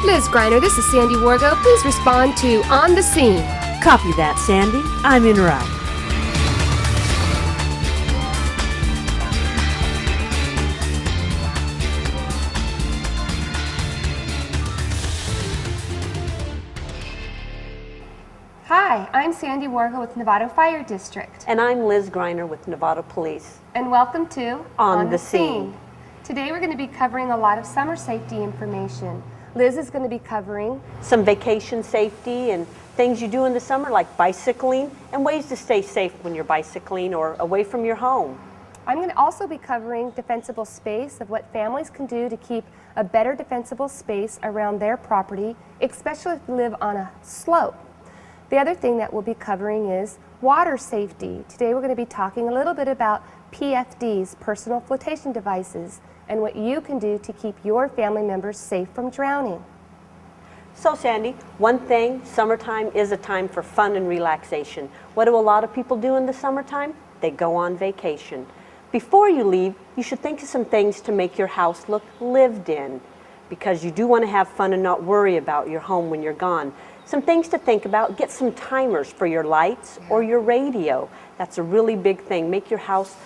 Ms. Griner, this is Sandy Wargo. Please respond to On the Scene. Copy that, Sandy. I'm en route. Hi, I'm Sandy Wargo with Novato Fire District. And I'm Liz Griner with Novato Police. And welcome to On the Scene. Today we're going to be covering a lot of summer safety information. Liz is going to be covering some vacation safety and things you do in the summer like bicycling and ways to stay safe when you're bicycling or away from your home. I'm going to also be covering defensible space, of what families can do to keep a better defensible space around their property, especially if you live on a slope. The other thing that we'll be covering is water safety. Today we're going to be talking a little bit about PFDs, personal flotation devices, and what you can do to keep your family members safe from drowning. So Sandy, one thing, summertime is a time for fun and relaxation. What do a lot of people do in the summertime? They go on vacation. Before you leave, you should think of some things to make your house look lived in, because you do want to have fun and not worry about your home when you're gone. Some things to think about: get some timers for your lights or your radio. That's a really big thing. Make your house,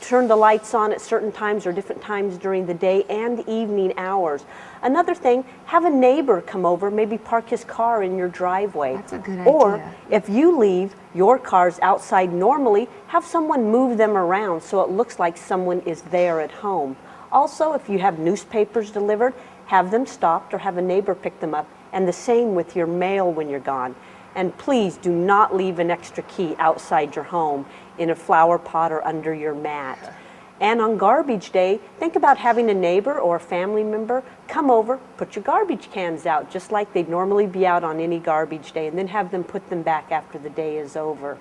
turn the lights on at certain times or different times during the day and evening hours. Another thing, have a neighbor come over, maybe park his car in your driveway. That's a good idea. Or if you leave your cars outside normally, have someone move them around so it looks like someone is there at home. Also, if you have newspapers delivered, have them stopped or have a neighbor pick them up, and the same with your mail when you're gone. And please do not leave an extra key outside your home in a flower pot or under your mat. And on garbage day, think about having a neighbor or a family member come over, put your garbage cans out just like they'd normally be out on any garbage day, and then have them put them back after the day is over.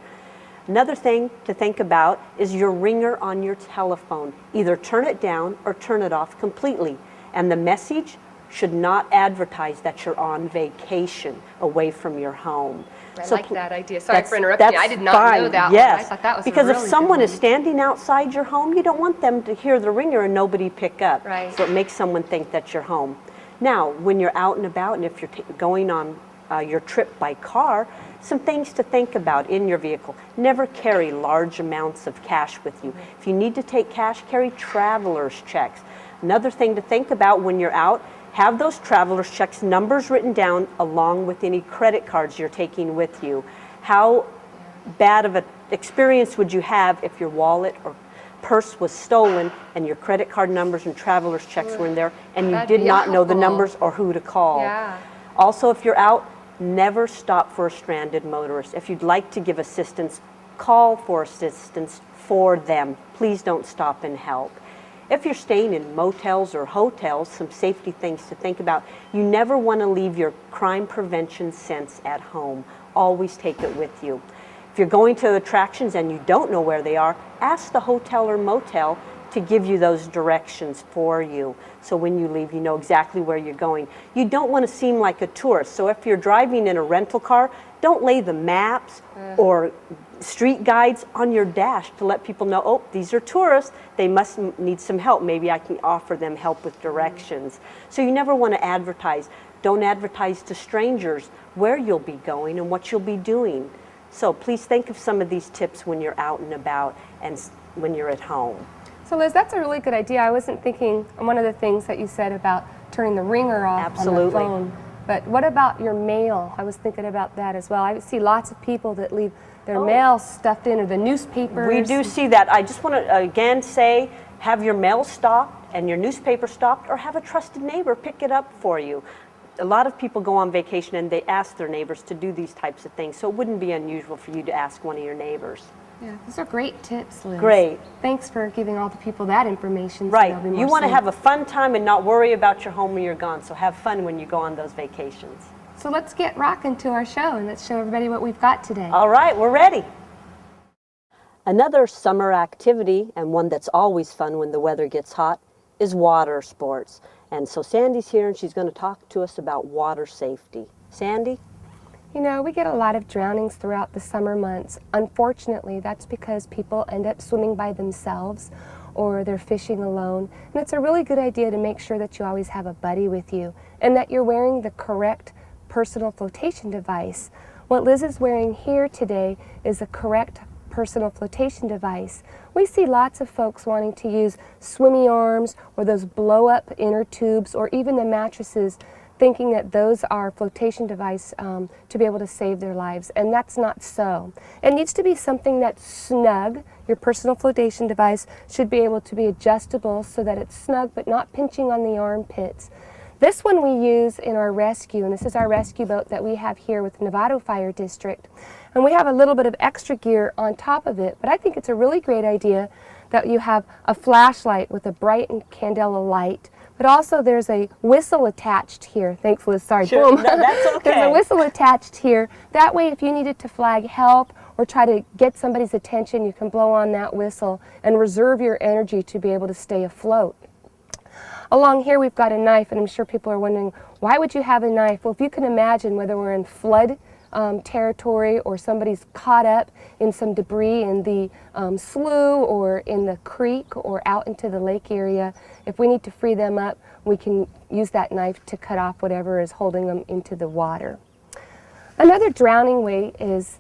Another thing to think about is your ringer on your telephone. Either turn it down or turn it off completely. And the message should not advertise that you're on vacation away from your home. I like that idea. Sorry for interrupting you. I did not know that yes. one. I thought that was because a really if someone good is standing outside your home, you don't want them to hear the ringer and nobody pick up. Right. So it makes someone think that you're home. Now, when you're out and about, and if you're going on your trip by car, some things to think about in your vehicle. Never carry large amounts of cash with you. If you need to take cash, carry traveler's checks. Another thing to think about when you're out, have those traveler's checks numbers written down along with any credit cards you're taking with you. How bad of an experience would you have if your wallet or purse was stolen and your credit card numbers and traveler's checks were in there and you did not know the numbers or who to call? Yeah. Also, if you're out, never stop for a stranded motorist. If you'd like to give assistance, call for assistance for them. Please don't stop and help. If you're staying in motels or hotels, some safety things to think about. You never want to leave your crime prevention sense at home. Always take it with you. If you're going to attractions and you don't know where they are, ask the hotel or motel to give you those directions for you. So when you leave, you know exactly where you're going. You don't want to seem like a tourist. So if you're driving in a rental car, don't lay the maps or street guides on your dash to let people know, oh, these are tourists, they must need some help. Maybe I can offer them help with directions. So you never want to advertise. Don't advertise to strangers where you'll be going and what you'll be doing. So please think of some of these tips when you're out and about and when you're at home. So Liz, that's a really good idea. I wasn't thinking on one of the things that you said about turning the ringer off on the phone. But what about your mail? I was thinking about that as well. I see lots of people that leave their mail stuffed in, or the newspapers. We do see that. I just want to again say, have your mail stopped and your newspaper stopped, or have a trusted neighbor pick it up for you. A lot of people go on vacation and they ask their neighbors to do these types of things, so it wouldn't be unusual for you to ask one of your neighbors. Yeah, those are great tips, Liz. Great. Thanks for giving all the people that information. So right. they'll be more You want to safe. have a fun time and not worry about your home when you're gone, so have fun when you go on those vacations. So let's get rocking to our show, and let's show everybody what we've got today. All right, we're ready. Another summer activity, and one that's always fun when the weather gets hot, is water sports. And so Sandy's here, and she's going to talk to us about water safety. Sandy? You know, we get a lot of drownings throughout the summer months. Unfortunately, that's because people end up swimming by themselves, or they're fishing alone. And it's a really good idea to make sure that you always have a buddy with you and that you're wearing the correct personal flotation device. What Liz is wearing here today is a correct personal flotation device. We see lots of folks wanting to use swimmy arms or those blow-up inner tubes or even the mattresses, thinking that those are flotation device to be able to save their lives, and that's not so. It needs to be something that's snug. Your personal flotation device should be able to be adjustable so that it's snug but not pinching on the armpits. This one we use in our rescue, and this is our rescue boat that we have here with Novato Fire District. And we have a little bit of extra gear on top of it, but I think it's a really great idea that you have a flashlight with a bright and candela light, but also there's a whistle attached here. Thankfully, sorry, Sure. boom. No, that's okay. There's a whistle attached here. That way, if you needed to flag help or try to get somebody's attention, you can blow on that whistle and reserve your energy to be able to stay afloat. Along here we've got a knife, and I'm sure people are wondering, why would you have a knife? Well, if you can imagine, whether we're in flood territory or somebody's caught up in some debris in the slough or in the creek or out into the lake area, if we need to free them up, we can use that knife to cut off whatever is holding them into the water. Another drowning way is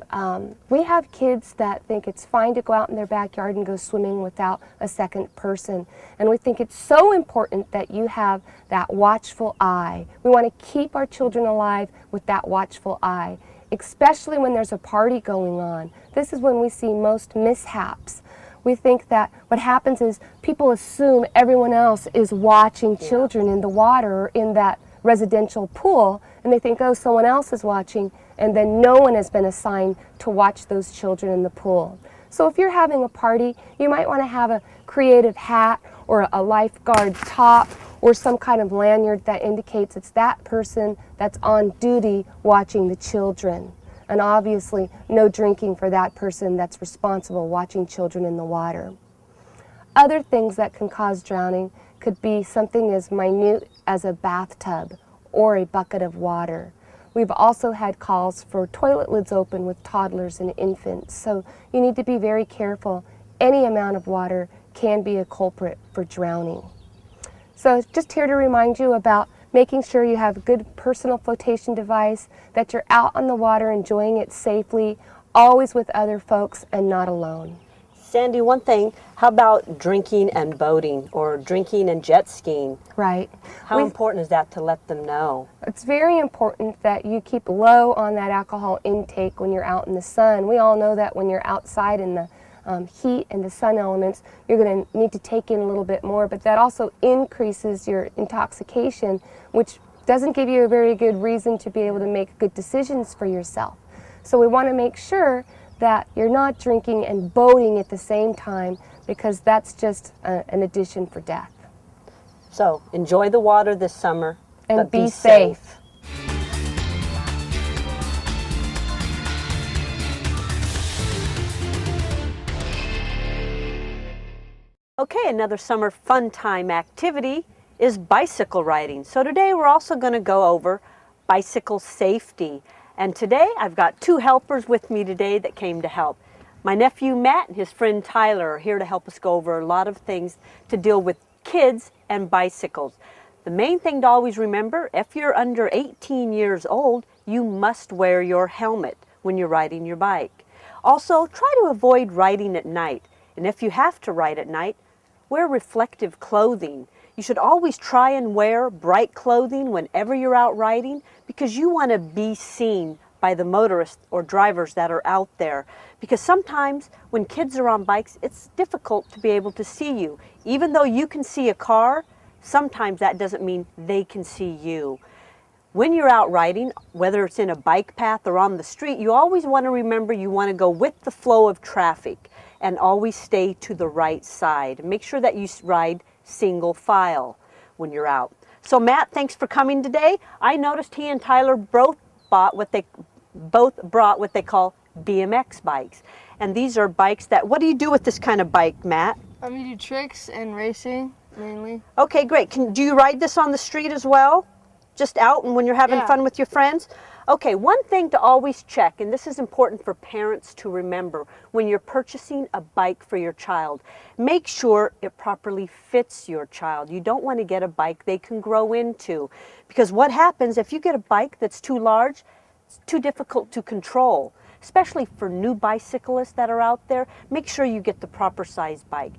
we have kids that think it's fine to go out in their backyard and go swimming without a second person. And we think it's so important that you have that watchful eye. We want to keep our children alive with that watchful eye, especially when there's a party going on. This is when we see most mishaps. We think that what happens is people assume everyone else is watching children in the water or in that residential pool, and they think, oh, someone else is watching, and then no one has been assigned to watch those children in the pool. So if you're having a party, you might want to have a creative hat or a lifeguard top or some kind of lanyard that indicates it's that person that's on duty watching the children. And obviously, no drinking for that person that's responsible watching children in the water. Other things that can cause drowning could be something as minute as a bathtub or a bucket of water. We've also had calls for toilet lids open with toddlers and infants, so you need to be very careful. Any amount of water can be a culprit for drowning. So just here to remind you about making sure you have a good personal flotation device, that you're out on the water enjoying it safely, always with other folks and not alone. Sandy, one thing, how about drinking and boating or drinking and jet skiing? Right. How important is that to let them know? It's very important that you keep low on that alcohol intake when you're out in the sun. We all know that when you're outside in the heat and the sun elements, you're going to need to take in a little bit more, but that also increases your intoxication, which doesn't give you a very good reason to be able to make good decisions for yourself. So we want to make sure that you're not drinking and boating at the same time, because that's just an addition for death. So enjoy the water this summer, and but be safe. Okay, another summer fun time activity is bicycle riding. So today we're also going to go over bicycle safety. And today I've got two helpers with me today that came to help. My nephew Matt and his friend Tyler are here to help us go over a lot of things to deal with kids and bicycles. The main thing to always remember, if you're under 18 years old, you must wear your helmet when you're riding your bike. Also, try to avoid riding at night. And if you have to ride at night, wear reflective clothing. You should always try and wear bright clothing whenever you're out riding, because you want to be seen by the motorists or drivers that are out there. Because sometimes when kids are on bikes, it's difficult to be able to see you. Even though you can see a car, sometimes that doesn't mean they can see you. When you're out riding, whether it's in a bike path or on the street, you always want to remember you want to go with the flow of traffic and always stay to the right side. Make sure that you ride single file when you're out. So Matt, thanks for coming today. I noticed he and Tyler both brought what they call BMX bikes. And these are bikes that, what do you do with this kind of bike, Matt? We do tricks and racing, mainly. Okay, great. Do you ride this on the street as well? Just out and when you're having fun with your friends? Okay, one thing to always check, and this is important for parents to remember when you're purchasing a bike for your child, make sure it properly fits your child. You don't want to get a bike they can grow into, because what happens if you get a bike that's too large, it's too difficult to control. Especially for new bicyclists that are out there, make sure you get the proper size bike.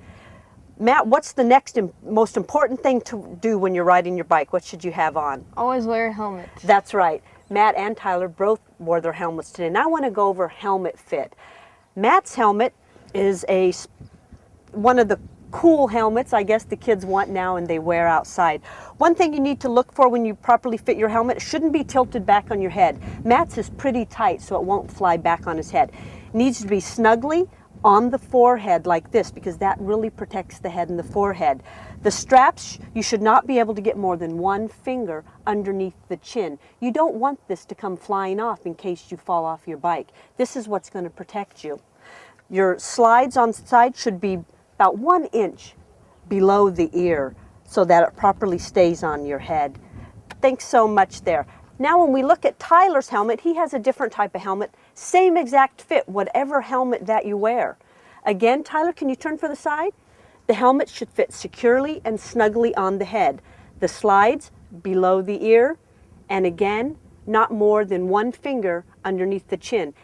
Matt, what's the next most important thing to do when you're riding your bike? What should you have on? Always wear a helmet. That's right. Matt and Tyler both wore their helmets today. And I want to go over helmet fit. Matt's helmet is one of the cool helmets I guess the kids want now and they wear outside. One thing you need to look for when you properly fit your helmet, it shouldn't be tilted back on your head. Matt's is pretty tight so it won't fly back on his head. It needs to be snugly on the forehead like this, because that really protects the head and the forehead. The straps, you should not be able to get more than one finger underneath the chin. You don't want this to come flying off in case you fall off your bike. This is what's going to protect you. Your slides on the side should be about 1 inch below the ear so that it properly stays on your head. Thanks so much there. Now when we look at Tyler's helmet, he has a different type of helmet, same exact fit, whatever helmet that you wear. Again, Tyler, can you turn for the side? The helmet should fit securely and snugly on the head. The slides below the ear, and again, not more than one finger underneath the chin.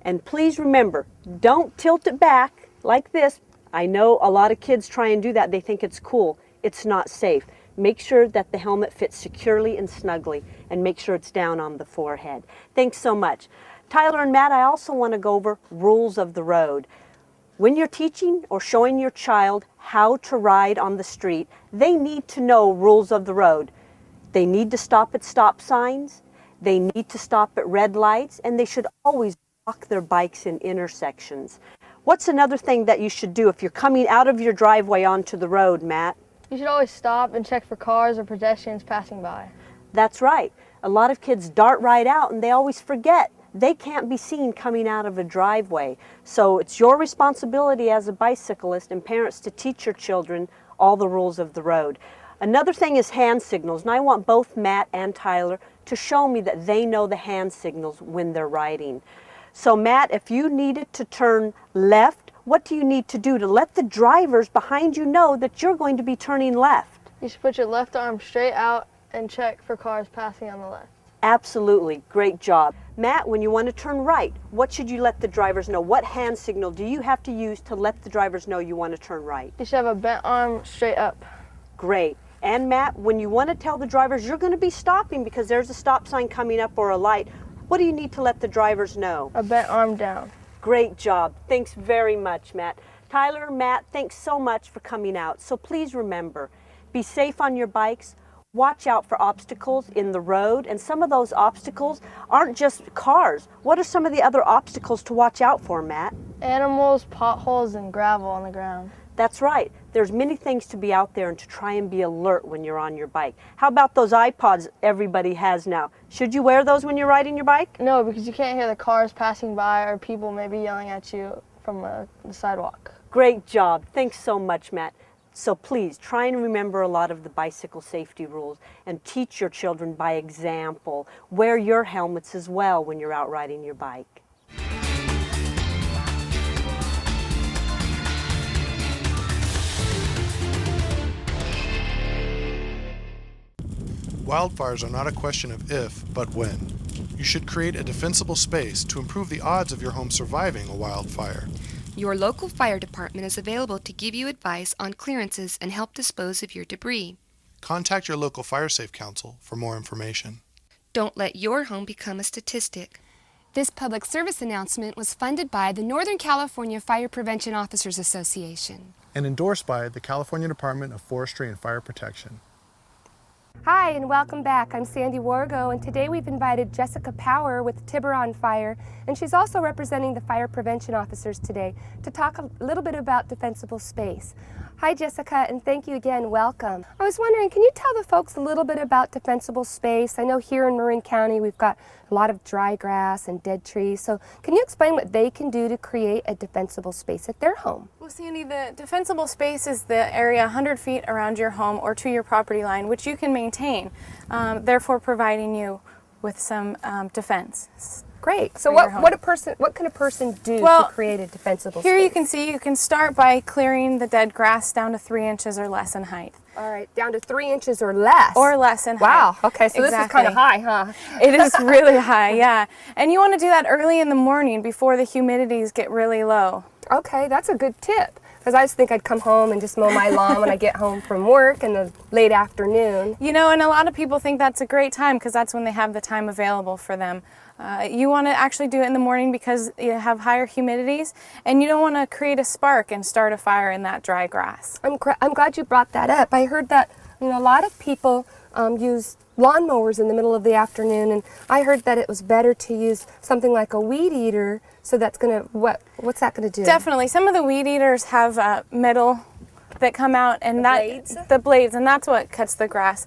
And please remember, don't tilt it back like this. I know a lot of kids try and do that. They think it's cool. It's not safe. Make sure that the helmet fits securely and snugly, and make sure it's down on the forehead. Thanks so much. Tyler and Matt, I also want to go over rules of the road. When you're teaching or showing your child how to ride on the street, they need to know rules of the road. They need to stop at stop signs, they need to stop at red lights, and they should always walk their bikes in intersections. What's another thing that you should do if you're coming out of your driveway onto the road, Matt? You should always stop and check for cars or pedestrians passing by. That's right. A lot of kids dart right out and they always forget they can't be seen coming out of a driveway. So it's your responsibility as a bicyclist and parents to teach your children all the rules of the road. Another thing is hand signals, and I want both Matt and Tyler to show me that they know the hand signals when they're riding. So Matt, if you needed to turn left, what do you need to do to let the drivers behind you know that you're going to be turning left? You should put your left arm straight out and check for cars passing on the left. Absolutely, great job. Matt, when you want to turn right, what should you let the drivers know? What hand signal do you have to use to let the drivers know you want to turn right? You should have a bent arm straight up. Great. And Matt, when you want to tell the drivers you're going to be stopping because there's a stop sign coming up or a light, what do you need to let the drivers know? A bent arm down. Great job. Thanks very much, Matt. Tyler, Matt, thanks so much for coming out. So please remember, be safe on your bikes. Watch out for obstacles in the road, and some of those obstacles aren't just cars. What are some of the other obstacles to watch out for, Matt? Animals, potholes, and gravel on the ground. That's right. There's many things to be out there and to try and be alert when you're on your bike. How about those iPods everybody has now? Should you wear those when you're riding your bike? No, because you can't hear the cars passing by or people maybe yelling at you from the sidewalk. Great job. Thanks so much, Matt. So please try and remember a lot of the bicycle safety rules and teach your children by example. Wear your helmets as well when you're out riding your bike. Wildfires are not a question of if, but when. You should create a defensible space to improve the odds of your home surviving a wildfire. Your local fire department is available to give you advice on clearances and help dispose of your debris. Contact your local Fire Safe Council for more information. Don't let your home become a statistic. This public service announcement was funded by the Northern California Fire Prevention Officers Association And endorsed by the California Department of Forestry and Fire Protection. Hi, and welcome back. I'm Sandy Wargo, and today we've invited Jessica Power with Tiburon Fire, and she's also representing the fire prevention officers today to talk a little bit about defensible space. Hi, Jessica, and thank you again. Welcome. I was wondering, can you tell the folks a little bit about defensible space? I know here in Marin County we've got a lot of dry grass and dead trees, so can you explain what they can do to create a defensible space at their home? Well, Sandy, the defensible space is the area 100 feet around your home or to your property line, which you can maintain, therefore providing you with some defense. Great. So For your what can a person do Well, to create a defensible Here space? you can see you can start by clearing the dead grass down to 3 inches or less in height. All right, down to 3 inches or less. Or less in height. Wow. Okay, so this is kind of high, huh? It is really high, yeah. And you want to do that early in the morning before the humidities get really low. Okay, that's a good tip. Because I just think I'd come home and just mow my lawn when I get home from work in the late afternoon. You know, and a lot of people think that's a great time because that's when they have the time available for them. You want to actually do it in the morning because you have higher humidities, and you don't want to create a spark and start a fire in that dry grass. I'm glad you brought that up. I heard that a lot of people use lawnmowers in the middle of the afternoon, and I heard that it was better to use something like a weed eater. So that's gonna what's that gonna do? Definitely, some of the weed eaters have metal that come out, and the blades, and that's what cuts the grass.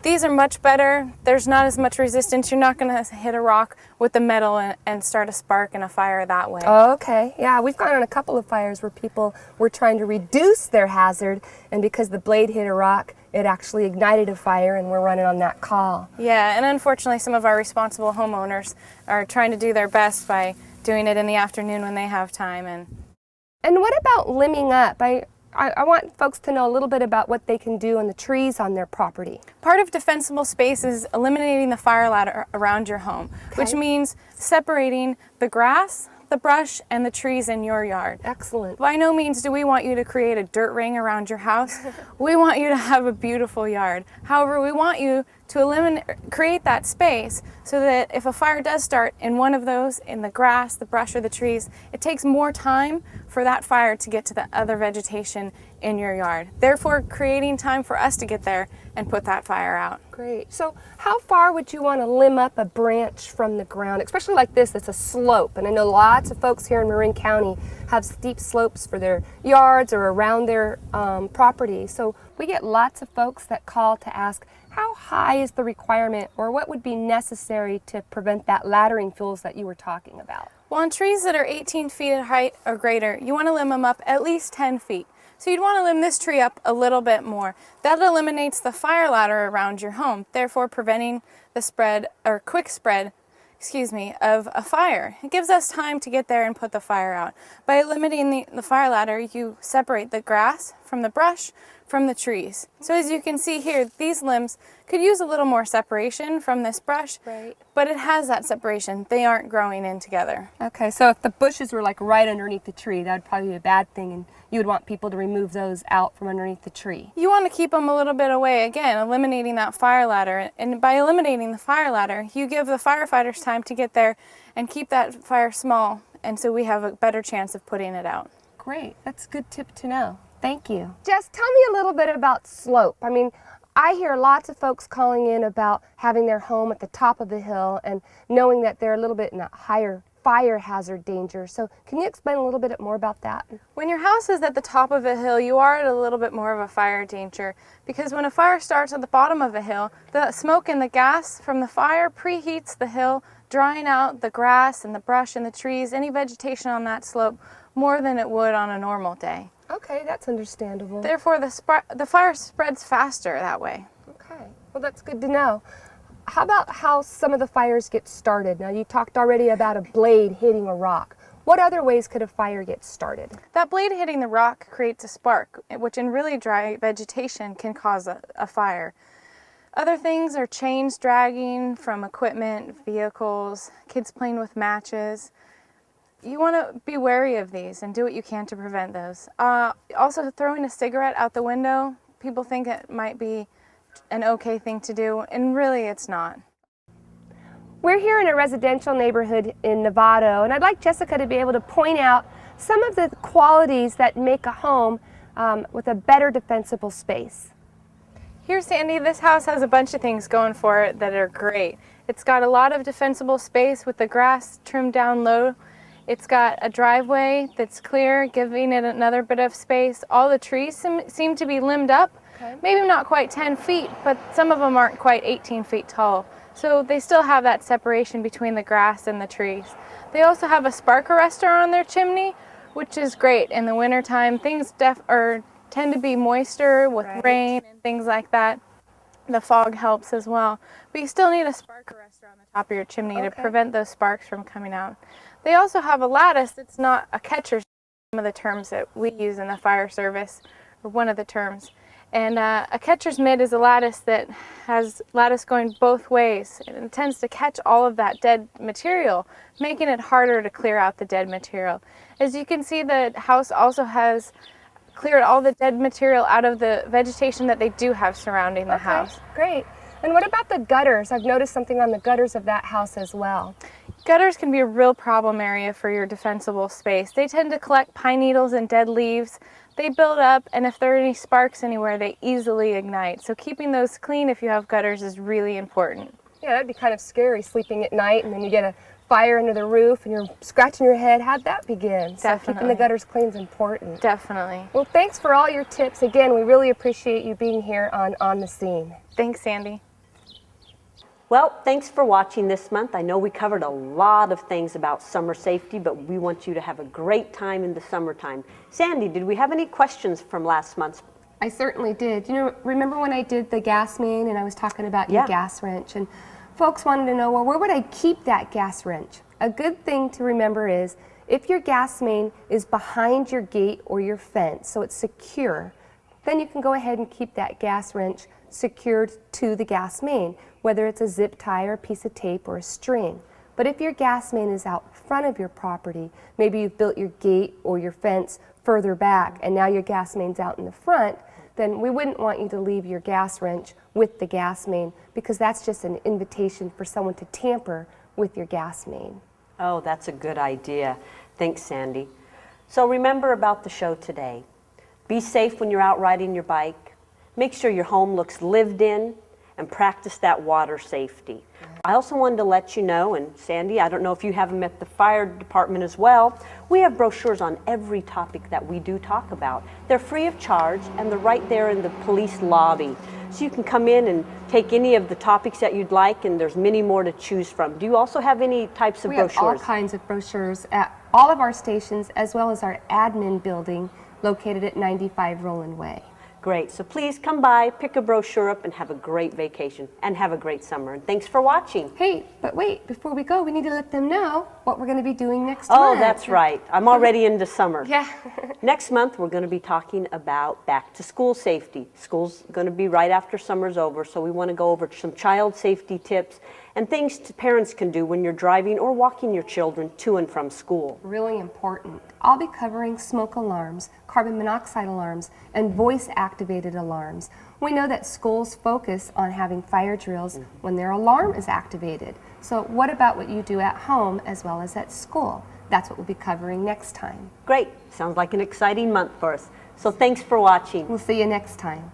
These are much better. There's not as much resistance. You're not going to hit a rock with the metal and start a spark and a fire that way. Oh, okay. Yeah, we've gone on a couple of fires where people were trying to reduce their hazard, and because the blade hit a rock, it actually ignited a fire, and we're running on that call. Yeah, and unfortunately some of our responsible homeowners are trying to do their best by doing it in the afternoon when they have time. And what about limbing up? I want folks to know a little bit about what they can do on the trees on their property. Part of defensible space is eliminating the fire ladder around your home, which means separating the grass, the brush, and the trees in your yard. Excellent. By no means do we want you to create a dirt ring around your house. We want you to have a beautiful yard. However, we want you to create that space so that if a fire does start in one of those, in the grass, the brush, or the trees, it takes more time for that fire to get to the other vegetation in your yard. Therefore, creating time for us to get there and put that fire out. Great. So how far would you want to limb up a branch from the ground, especially like this, it's a slope? And I know lots of folks here in Marin County have steep slopes for their yards or around their property. So we get lots of folks that call to ask, how high is the requirement, or what would be necessary to prevent that laddering fuels that you were talking about? Well, on trees that are 18 feet in height or greater, you want to limb them up at least 10 feet. So you'd want to limb this tree up a little bit more. That eliminates the fire ladder around your home, therefore preventing the spread, or quick spread, of a fire. It gives us time to get there and put the fire out. By eliminating the fire ladder, you separate the grass from the brush from the trees. So as you can see here, these limbs could use a little more separation from this brush, but it has that separation. They aren't growing in together. Okay, so if the bushes were like right underneath the tree, that would probably be a bad thing, and you would want people to remove those out from underneath the tree. You want to keep them a little bit away, again, eliminating that fire ladder. And by eliminating the fire ladder, you give the firefighters time to get there and keep that fire small, and so we have a better chance of putting it out. Great, that's a good tip to know. Thank you. Jess, tell me a little bit about slope. I mean, I hear lots of folks calling in about having their home at the top of the hill and knowing that they're a little bit in a higher fire hazard danger. So can you explain a little bit more about that? When your house is at the top of a hill, you are at a little bit more of a fire danger, because when a fire starts at the bottom of a hill, the smoke and the gas from the fire preheats the hill, drying out the grass and the brush and the trees, any vegetation on that slope, more than it would on a normal day. Okay, that's understandable. Therefore, the fire spreads faster that way. Okay, well that's good to know. How about how some of the fires get started? Now you talked already about a blade hitting a rock. What other ways could a fire get started? That blade hitting the rock creates a spark, which in really dry vegetation can cause a fire. Other things are chains dragging from equipment, vehicles, kids playing with matches. You want to be wary of these and do what you can to prevent those. Also, throwing a cigarette out the window, people think it might be an okay thing to do, and really it's not. We're here in a residential neighborhood in Novato, and I'd like Jessica to be able to point out some of the qualities that make a home with a better defensible space. Here, Sandy, this house has a bunch of things going for it that are great. It's got a lot of defensible space with the grass trimmed down low. It's got a driveway that's clear, giving it another bit of space. All the trees seem to be limbed up, maybe not quite 10 feet, but some of them aren't quite 18 feet tall. So they still have that separation between the grass and the trees. They also have a spark arrestor on their chimney, which is great. In the wintertime, things tend to be moister with rain and things like that. The fog helps as well. But you still need a spark arrestor on the top of your chimney to prevent those sparks from coming out. They also have a lattice that's not a catcher, some of the terms that we use in the fire service, or one of the terms. And a catcher's mitt is a lattice that has lattice going both ways, and it tends to catch all of that dead material, making it harder to clear out the dead material. As you can see, the house also has cleared all the dead material out of the vegetation that they do have surrounding the house. Great. And what about the gutters? I've noticed something on the gutters of that house as well. Gutters can be a real problem area for your defensible space. They tend to collect pine needles and dead leaves. They build up, and if there are any sparks anywhere, they easily ignite. So keeping those clean if you have gutters is really important. Yeah, that'd be kind of scary, sleeping at night and then you get a fire under the roof and you're scratching your head. How'd that begin? So keeping the gutters clean is important. Definitely. Well, thanks for all your tips. Again, we really appreciate you being here on the scene. Thanks, Sandy. Well, thanks for watching this month. I know we covered a lot of things about summer safety, but we want you to have a great time in the summertime. Sandy, did we have any questions from last month? I certainly did. You know, remember when I did the gas main and I was talking about your gas wrench, and folks wanted to know, well, where would I keep that gas wrench? A good thing to remember is if your gas main is behind your gate or your fence, so it's secure, then you can go ahead and keep that gas wrench secured to the gas main, whether it's a zip tie or a piece of tape or a string. But if your gas main is out front of your property, maybe you've built your gate or your fence further back and now your gas main's out in the front, then we wouldn't want you to leave your gas wrench with the gas main, because that's just an invitation for someone to tamper with your gas main. Oh, that's a good idea. Thanks, Sandy. So remember about the show today. Be safe when you're out riding your bike. Make sure your home looks lived in, and practice that water safety. I also wanted to let you know, and Sandy, I don't know if you have them at the fire department as well, we have brochures on every topic that we do talk about. They're free of charge, and they're right there in the police lobby. So you can come in and take any of the topics that you'd like, and there's many more to choose from. Do you also have any types of brochures? We have all kinds of brochures at all of our stations, as well as our admin building located at 95 Roland Way. Great. So please come by, pick a brochure up, and have a great vacation, and have a great summer. And thanks for watching. Hey, but wait, before we go, we need to let them know what we're going to be doing next month. month. Oh, that's right. I'm already into summer. Yeah. Next month, we're going to be talking about back to school safety. School's going to be right after summer's over, so we want to go over some child safety tips and things parents can do when you're driving or walking your children to and from school. Really important. I'll be covering smoke alarms, carbon monoxide alarms, and voice-activated alarms. We know that schools focus on having fire drills when their alarm is activated. So what about what you do at home as well as at school? That's what we'll be covering next time. Great. Sounds like an exciting month for us. So thanks for watching. We'll see you next time.